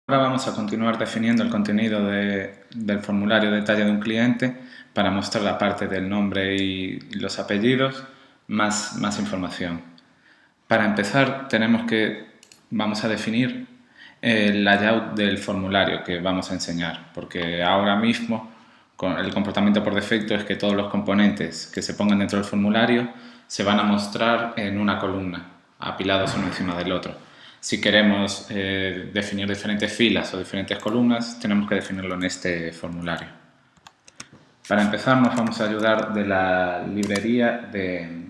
Ahora vamos a continuar definiendo el contenido del formulario de detalle de un cliente para mostrar la parte del nombre y los apellidos, más información. Para empezar vamos a definir el layout del formulario que vamos a enseñar, porque ahora mismo el comportamiento por defecto es que todos los componentes que se pongan dentro del formulario se van a mostrar en una columna, apilados uno encima del otro. Si queremos definir diferentes filas o diferentes columnas, tenemos que definirlo en este formulario. Para empezar, nos vamos a ayudar de la librería de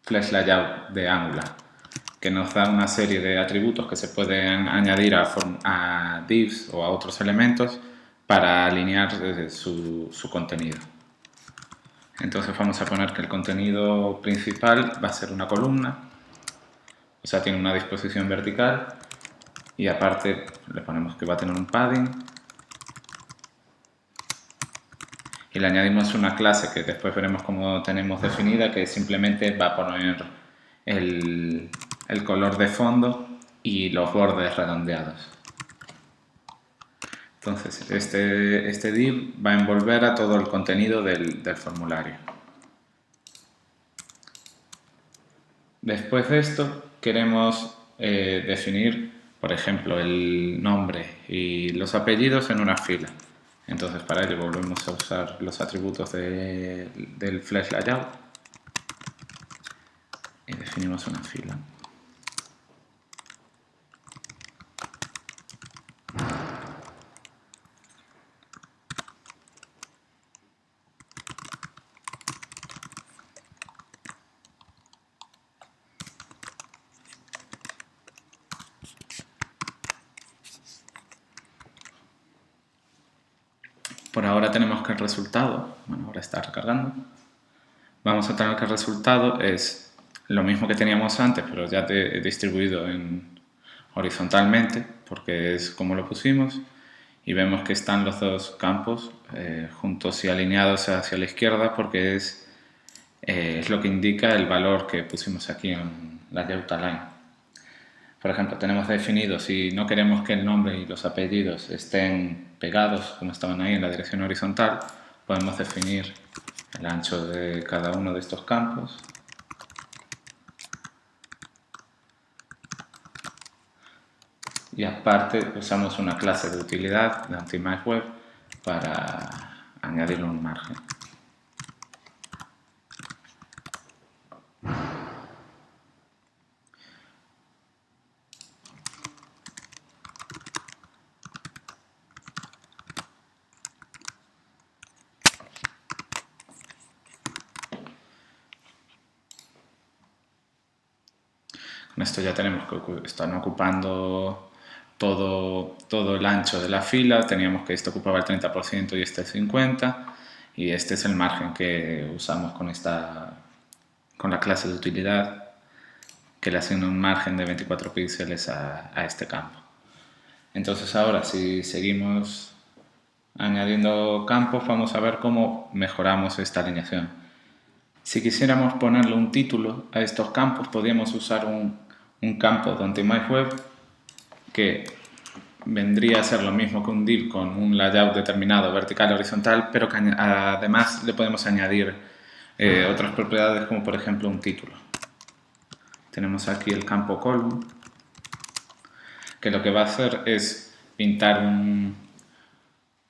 Flash Layout de Angular, que nos da una serie de atributos que se pueden añadir a divs o a otros elementos para alinear su contenido. Entonces vamos a poner que el contenido principal va a ser una columna, o sea, tiene una disposición vertical y aparte le ponemos que va a tener un padding y le añadimos una clase que después veremos cómo tenemos definida, que simplemente va a poner el color de fondo y los bordes redondeados. Entonces este div va a envolver a todo el contenido del formulario. Después de esto queremos definir, por ejemplo, el nombre y los apellidos en una fila. Entonces para ello volvemos a usar los atributos del Flash Layout y definimos una fila. Por ahora tenemos que el resultado, bueno, ahora está recargando. Vamos a tener que el resultado es lo mismo que teníamos antes, pero ya distribuido horizontalmente, porque es como lo pusimos. Y vemos que están los dos campos juntos y alineados hacia la izquierda, porque es lo que indica el valor que pusimos aquí en la layout align. Por ejemplo, tenemos definido, si no queremos que el nombre y los apellidos estén pegados como estaban ahí en la dirección horizontal, podemos definir el ancho de cada uno de estos campos. Y aparte usamos una clase de utilidad de OptimizeWeb para añadirle un margen. Con esto ya tenemos que están ocupando todo el ancho de la fila. Teníamos que esto ocupaba el 30% y este el 50%, y este es el margen que usamos con la clase de utilidad, que le asigna un margen de 24 píxeles a este campo. Entonces ahora, si seguimos añadiendo campos, vamos a ver cómo mejoramos esta alineación. Si quisiéramos ponerle un título a estos campos, podríamos usar un campo de OptimizeWeb que vendría a ser lo mismo que un div con un layout determinado vertical o horizontal, pero que además le podemos añadir otras propiedades, como por ejemplo un título. Tenemos aquí el campo column, que lo que va a hacer es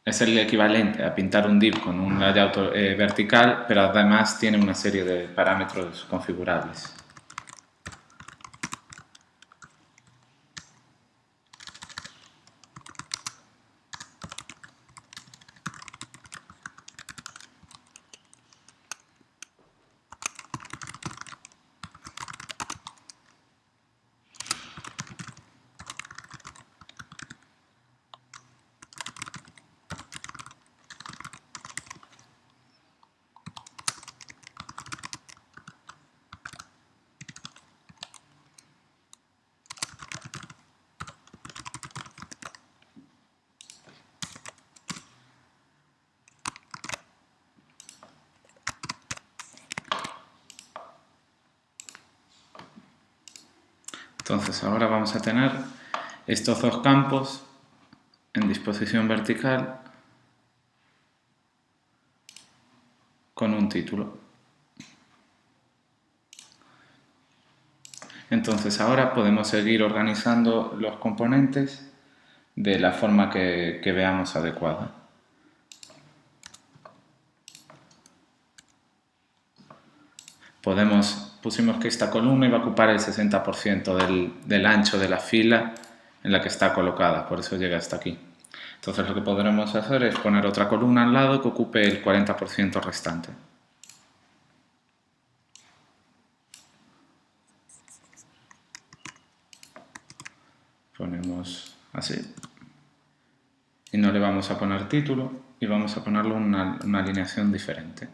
es el equivalente a pintar un div con un layout vertical, pero además tiene una serie de parámetros configurables. Entonces ahora vamos a tener estos dos campos en disposición vertical con un título. Entonces ahora podemos seguir organizando los componentes de la forma que veamos adecuada. Pusimos que esta columna iba a ocupar el 60% del ancho de la fila en la que está colocada, por eso llega hasta aquí. Entonces lo que podremos hacer es poner otra columna al lado que ocupe el 40% restante. Ponemos así. Y no le vamos a poner título y vamos a ponerle una alineación diferente.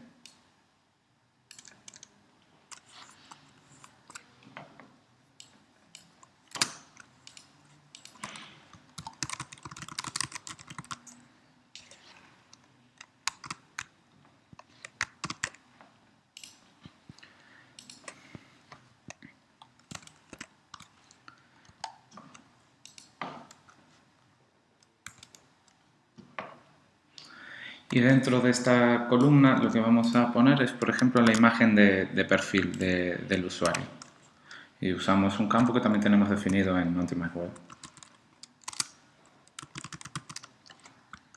Y dentro de esta columna lo que vamos a poner es, por ejemplo, la imagen de perfil del usuario. Y usamos un campo que también tenemos definido en OnTimeWeb.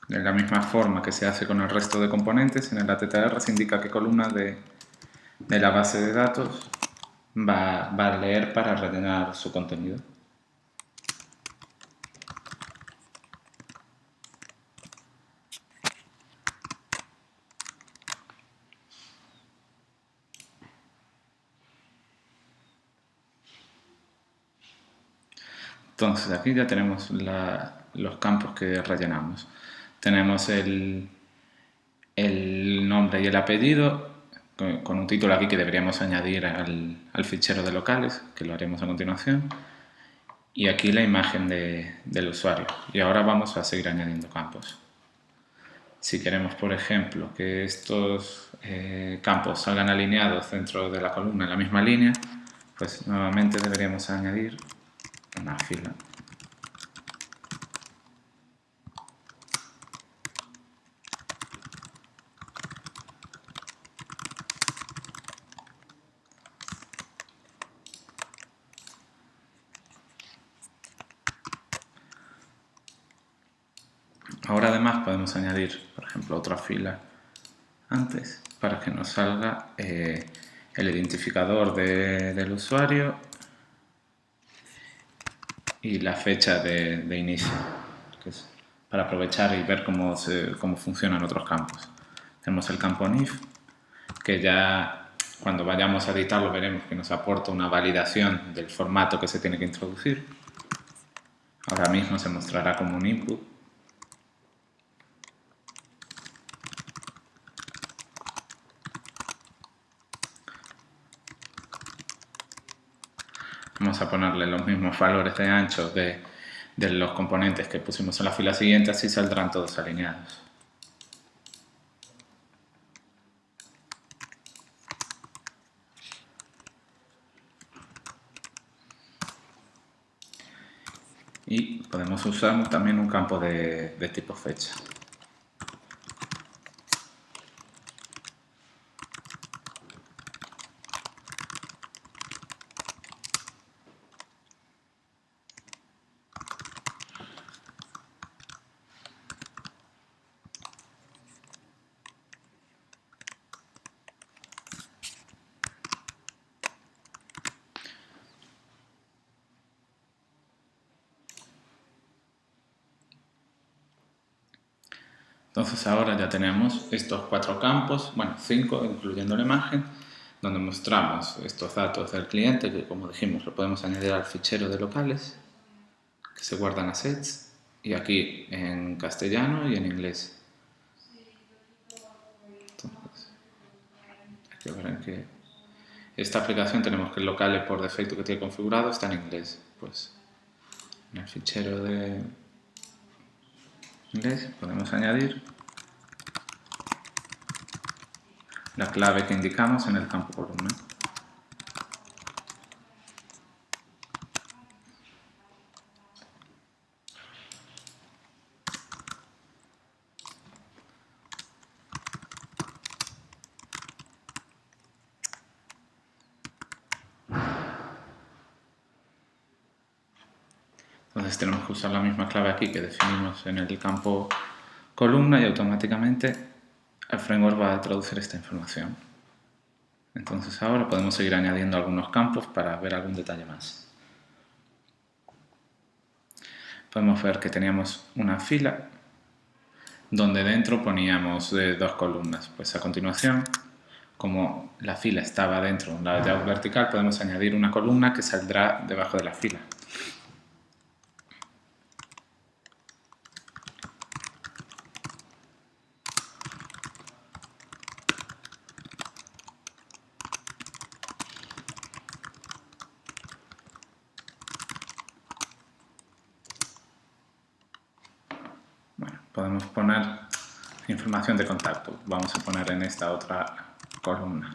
De la misma forma que se hace con el resto de componentes, en el ATTR se indica qué columna de la base de datos va a leer para rellenar su contenido. Entonces aquí ya tenemos los campos que rellenamos. Tenemos el nombre y el apellido, con un título aquí que deberíamos añadir al fichero de locales, que lo haremos a continuación. Y aquí la imagen del usuario. Y ahora vamos a seguir añadiendo campos. Si queremos, por ejemplo, que estos campos salgan alineados dentro de la columna en la misma línea, pues nuevamente deberíamos añadir una fila. Ahora además podemos añadir, por ejemplo, otra fila antes para que nos salga el identificador del usuario y la fecha de inicio, que es para aprovechar y ver cómo funcionan otros campos. Tenemos el campo NIF, que ya cuando vayamos a editarlo veremos que nos aporta una validación del formato que se tiene que introducir. Ahora mismo se mostrará como un input. Vamos a ponerle los mismos valores de ancho de los componentes que pusimos en la fila siguiente, así saldrán todos alineados. Y podemos usar también un campo de tipo fecha. Entonces ahora ya tenemos estos 4 campos, bueno 5 incluyendo la imagen, donde mostramos estos datos del cliente que, como dijimos, lo podemos añadir al fichero de locales que se guardan assets, y aquí en castellano y en inglés. Entonces, hay que ver en qué. Esta aplicación tenemos que el local por defecto que tiene configurado está en inglés. Pues en el fichero de inglés podemos añadir la clave que indicamos en el campo columna. Entonces tenemos que usar la misma clave aquí que definimos en el campo columna y automáticamente el framework va a traducir esta información. Entonces ahora podemos seguir añadiendo algunos campos para ver algún detalle más. Podemos ver que teníamos una fila donde dentro poníamos dos columnas. Pues a continuación, como la fila estaba dentro de un layout vertical, podemos añadir una columna que saldrá debajo de la fila. Bueno, podemos poner información de contacto. Vamos a poner en esta otra columna.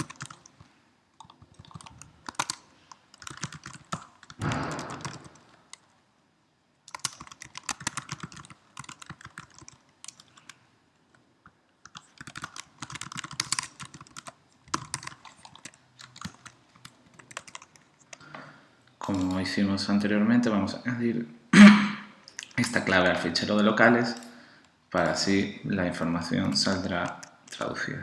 Como hicimos anteriormente, vamos a añadir esta clave al fichero de locales para así la información saldrá traducida.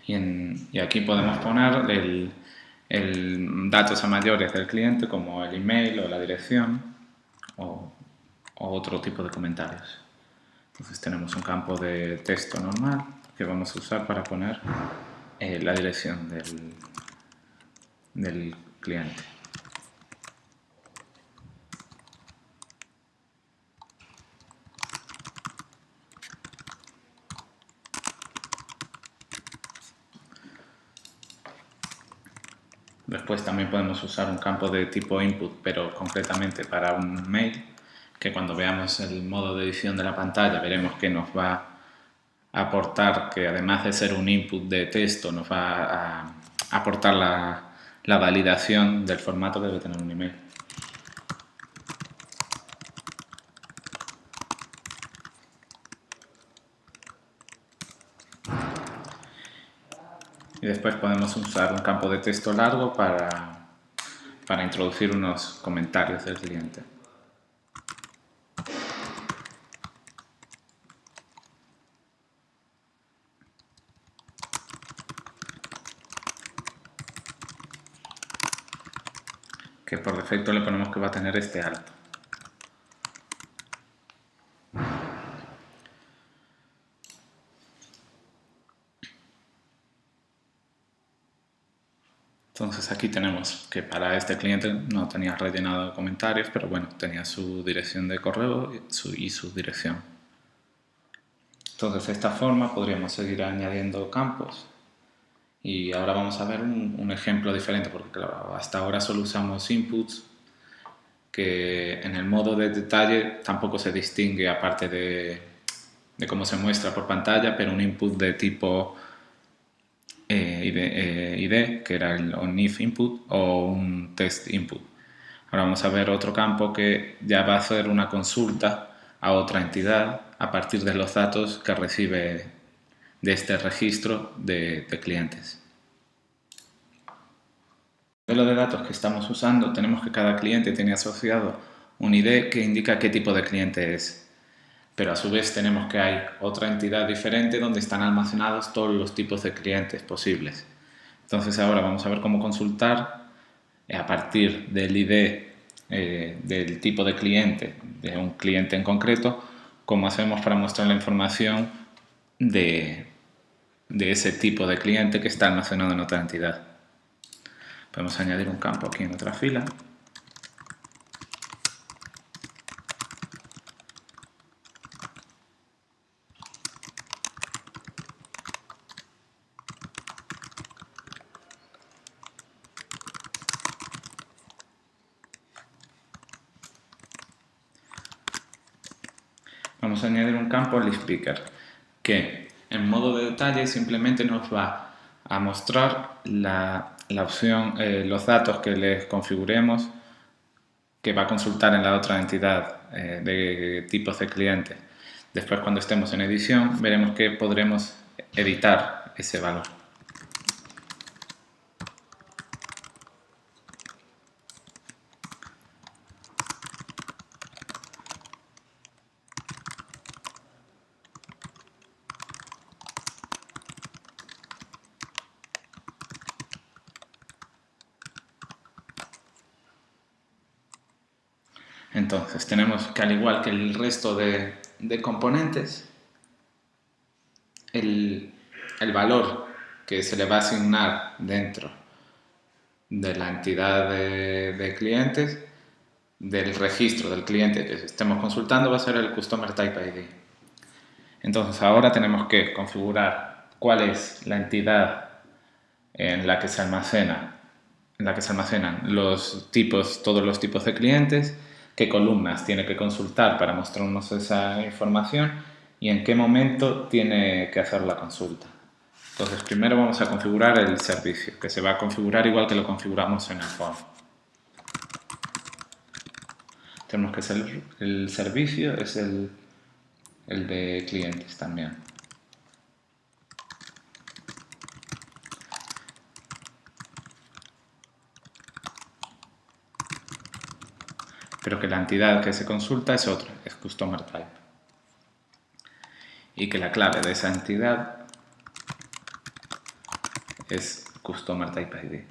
Y aquí podemos poner datos a mayores del cliente como el email o la dirección o otro tipo de comentarios. Entonces tenemos un campo de texto normal que vamos a usar para poner la dirección del cliente. Después también podemos usar un campo de tipo input, pero concretamente para un mail, que cuando veamos el modo de edición de la pantalla veremos que nos va a aportar, que además de ser un input de texto, nos va a aportar la validación del formato que debe tener un email. Y después podemos usar un campo de texto largo para introducir unos comentarios del cliente. Que por defecto le ponemos que va a tener este alto. Entonces aquí tenemos que para este cliente no tenía rellenado comentarios, pero bueno, tenía su dirección de correo y su dirección. Entonces de esta forma podríamos seguir añadiendo campos. Y ahora vamos a ver un ejemplo diferente, porque claro, hasta ahora solo usamos inputs, que en el modo de detalle tampoco se distingue aparte de cómo se muestra por pantalla, pero un input de tipo ID, que era el onIF input, o un test input. Ahora vamos a ver otro campo que ya va a hacer una consulta a otra entidad a partir de los datos que recibe de este registro de clientes. En el modelo de datos que estamos usando tenemos que cada cliente tiene asociado un ID que indica qué tipo de cliente es. Pero a su vez tenemos que hay otra entidad diferente donde están almacenados todos los tipos de clientes posibles. Entonces ahora vamos a ver cómo consultar a partir del ID del tipo de cliente, de un cliente en concreto, cómo hacemos para mostrar la información de ese tipo de cliente que está almacenado en otra entidad. Podemos añadir un campo aquí en otra fila. Vamos a añadir un campo ListPicker que en modo de detalle simplemente nos va a mostrar la opción, los datos que les configuremos que va a consultar en la otra entidad de tipos de cliente. Después, cuando estemos en edición, veremos que podremos editar ese valor. Entonces, tenemos que, al igual que el resto de componentes, el valor que se le va a asignar dentro de la entidad de clientes, del registro del cliente que estemos consultando, va a ser el Customer Type ID. Entonces, ahora tenemos que configurar cuál es la entidad en la que se almacenan todos los tipos de clientes, qué columnas tiene que consultar para mostrarnos esa información y en qué momento tiene que hacer la consulta. Entonces, primero vamos a configurar el servicio, que se va a configurar igual que lo configuramos en el form. Tenemos que el servicio es el de clientes también. Pero que la entidad que se consulta es otra, es Customer Type. Y que la clave de esa entidad es Customer Type ID.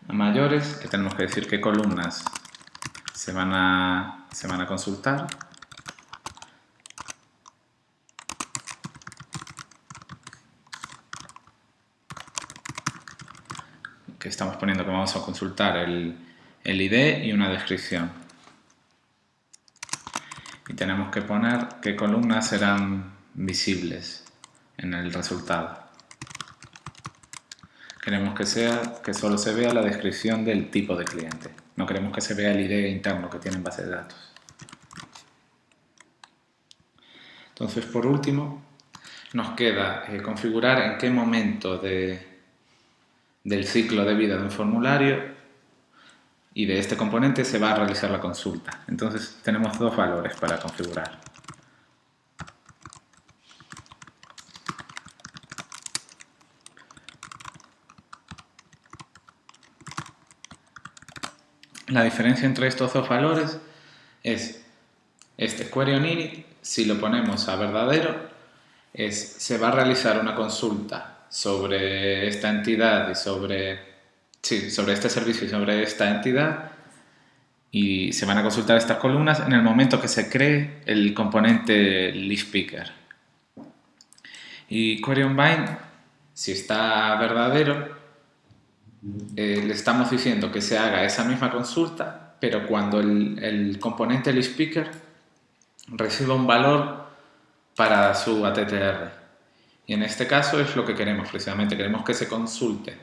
A mayores, que tenemos que decir qué columnas se van a consultar. Que estamos poniendo que vamos a consultar el ID y una descripción. Y tenemos que poner qué columnas serán visibles en el resultado. Queremos que solo se vea la descripción del tipo de cliente. No queremos que se vea el ID interno que tiene en base de datos. Entonces, por último, nos queda configurar en qué momento del ciclo de vida de un formulario y de este componente se va a realizar la consulta. Entonces tenemos dos valores para configurar. La diferencia entre estos dos valores es este queryOnInit, si lo ponemos a verdadero, se va a realizar una consulta sobre esta entidad y sobre este servicio y sobre esta entidad, y se van a consultar estas columnas en el momento que se cree el componente LeafPicker. Y queryOnBind, si está verdadero, le estamos diciendo que se haga esa misma consulta, pero cuando el componente LeafPicker reciba un valor para su ATTR. Y en este caso es lo que queremos precisamente, queremos que se consulte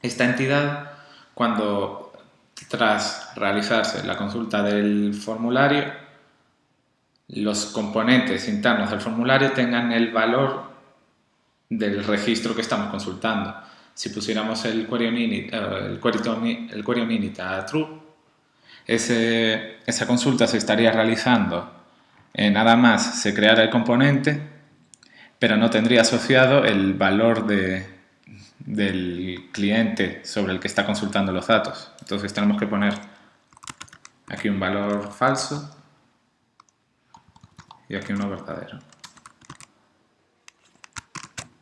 esta entidad cuando, tras realizarse la consulta del formulario, los componentes internos del formulario tengan el valor del registro que estamos consultando. Si pusiéramos el queryOnInit a true, esa consulta se estaría realizando nada más se creara el componente, pero no tendría asociado el valor del cliente sobre el que está consultando los datos. Entonces tenemos que poner aquí un valor falso y aquí uno verdadero.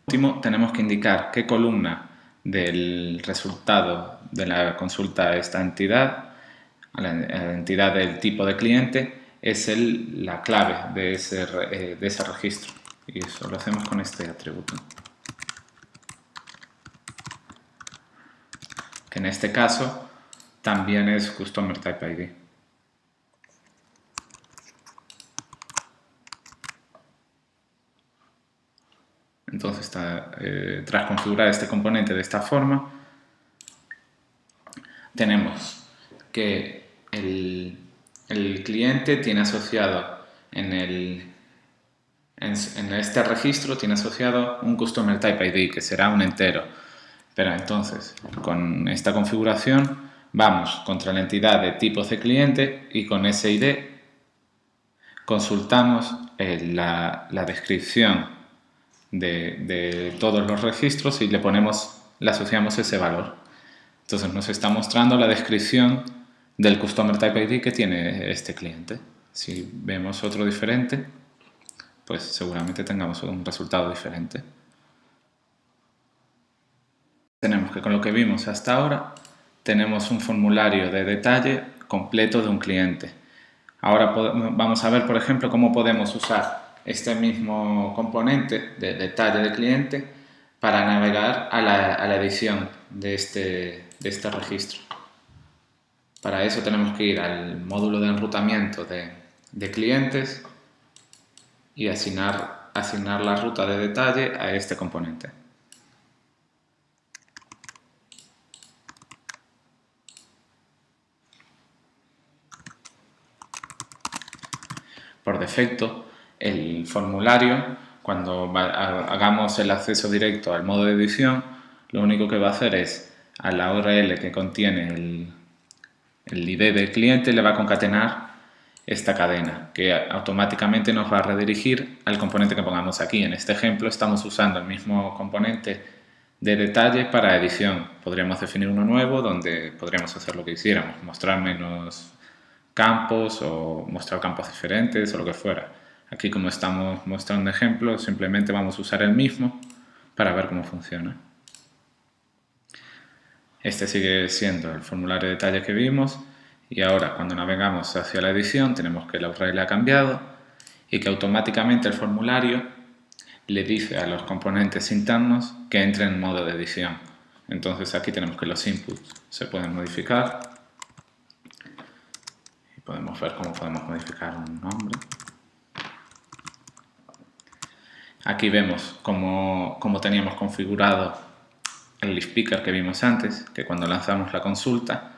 Por último, tenemos que indicar qué columna del resultado de la consulta a esta entidad, a la entidad del tipo de cliente, es la clave de ese registro. Y eso lo hacemos con este atributo, que en este caso también es Customer Type ID. Entonces, tras configurar este componente de esta forma, tenemos que el cliente tiene asociado en este registro tiene asociado un Customer Type ID, que será un entero, Pero entonces, con esta configuración, vamos contra la entidad de tipo cliente y con ese ID consultamos la descripción de todos los registros y le asociamos ese valor. Entonces nos está mostrando la descripción del Customer Type ID que tiene este cliente. Si vemos otro diferente, pues seguramente tengamos un resultado diferente. Tenemos que con lo que vimos hasta ahora, tenemos un formulario de detalle completo de un cliente. Ahora vamos a ver, por ejemplo, cómo podemos usar este mismo componente de detalle de cliente para navegar a la edición de este registro. Para eso tenemos que ir al módulo de enrutamiento de clientes y asignar la ruta de detalle a este componente. Por defecto, el formulario, cuando hagamos el acceso directo al modo de edición, lo único que va a hacer es a la URL que contiene el ID del cliente le va a concatenar esta cadena que automáticamente nos va a redirigir al componente que pongamos aquí. En este ejemplo estamos usando el mismo componente de detalle para edición. Podríamos definir uno nuevo donde podríamos hacer lo que quisiéramos, mostrar menos campos o mostrar campos diferentes o lo que fuera. Aquí, como estamos mostrando ejemplos, simplemente vamos a usar el mismo para ver cómo funciona. Este sigue siendo el formulario de detalle que vimos y ahora cuando navegamos hacia la edición tenemos que la URL ha cambiado y que automáticamente el formulario le dice a los componentes internos que entren en modo de edición. Entonces aquí tenemos que los inputs se pueden modificar y podemos ver cómo podemos modificar un nombre. Aquí vemos cómo teníamos configurado el speaker que vimos antes, que cuando lanzamos la consulta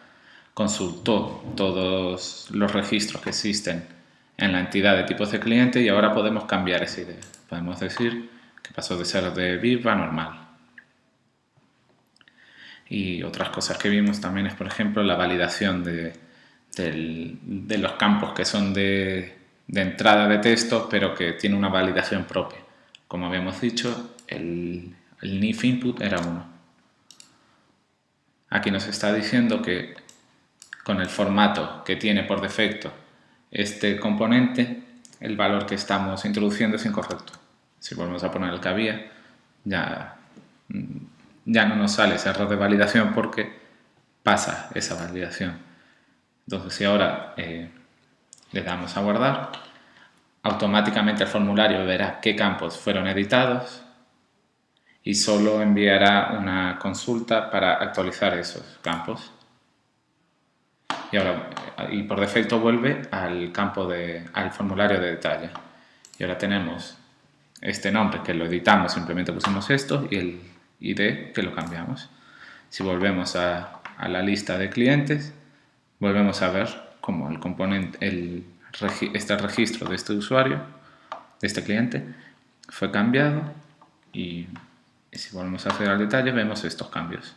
consultó todos los registros que existen en la entidad de tipo cliente y ahora podemos cambiar esa idea. Podemos decir que pasó de ser de VIP a normal. Y otras cosas que vimos también es, por ejemplo, la validación de los campos que son de entrada de texto, pero que tiene una validación propia. Como habíamos dicho, el NIF input era 1. Aquí nos está diciendo que con el formato que tiene por defecto este componente, el valor que estamos introduciendo es incorrecto. Si volvemos a poner el que había, ya no nos sale ese error de validación porque pasa esa validación. Entonces, si ahora le damos a guardar, automáticamente el formulario verá qué campos fueron editados y solo enviará una consulta para actualizar esos campos. Y por defecto vuelve al al formulario de detalle. Y ahora tenemos este nombre que lo editamos, simplemente pusimos esto, y el ID que lo cambiamos. Si volvemos a la lista de clientes, volvemos a ver cómo el componente, este registro de este usuario, de este cliente, fue cambiado y si volvemos a hacer al detalle vemos estos cambios.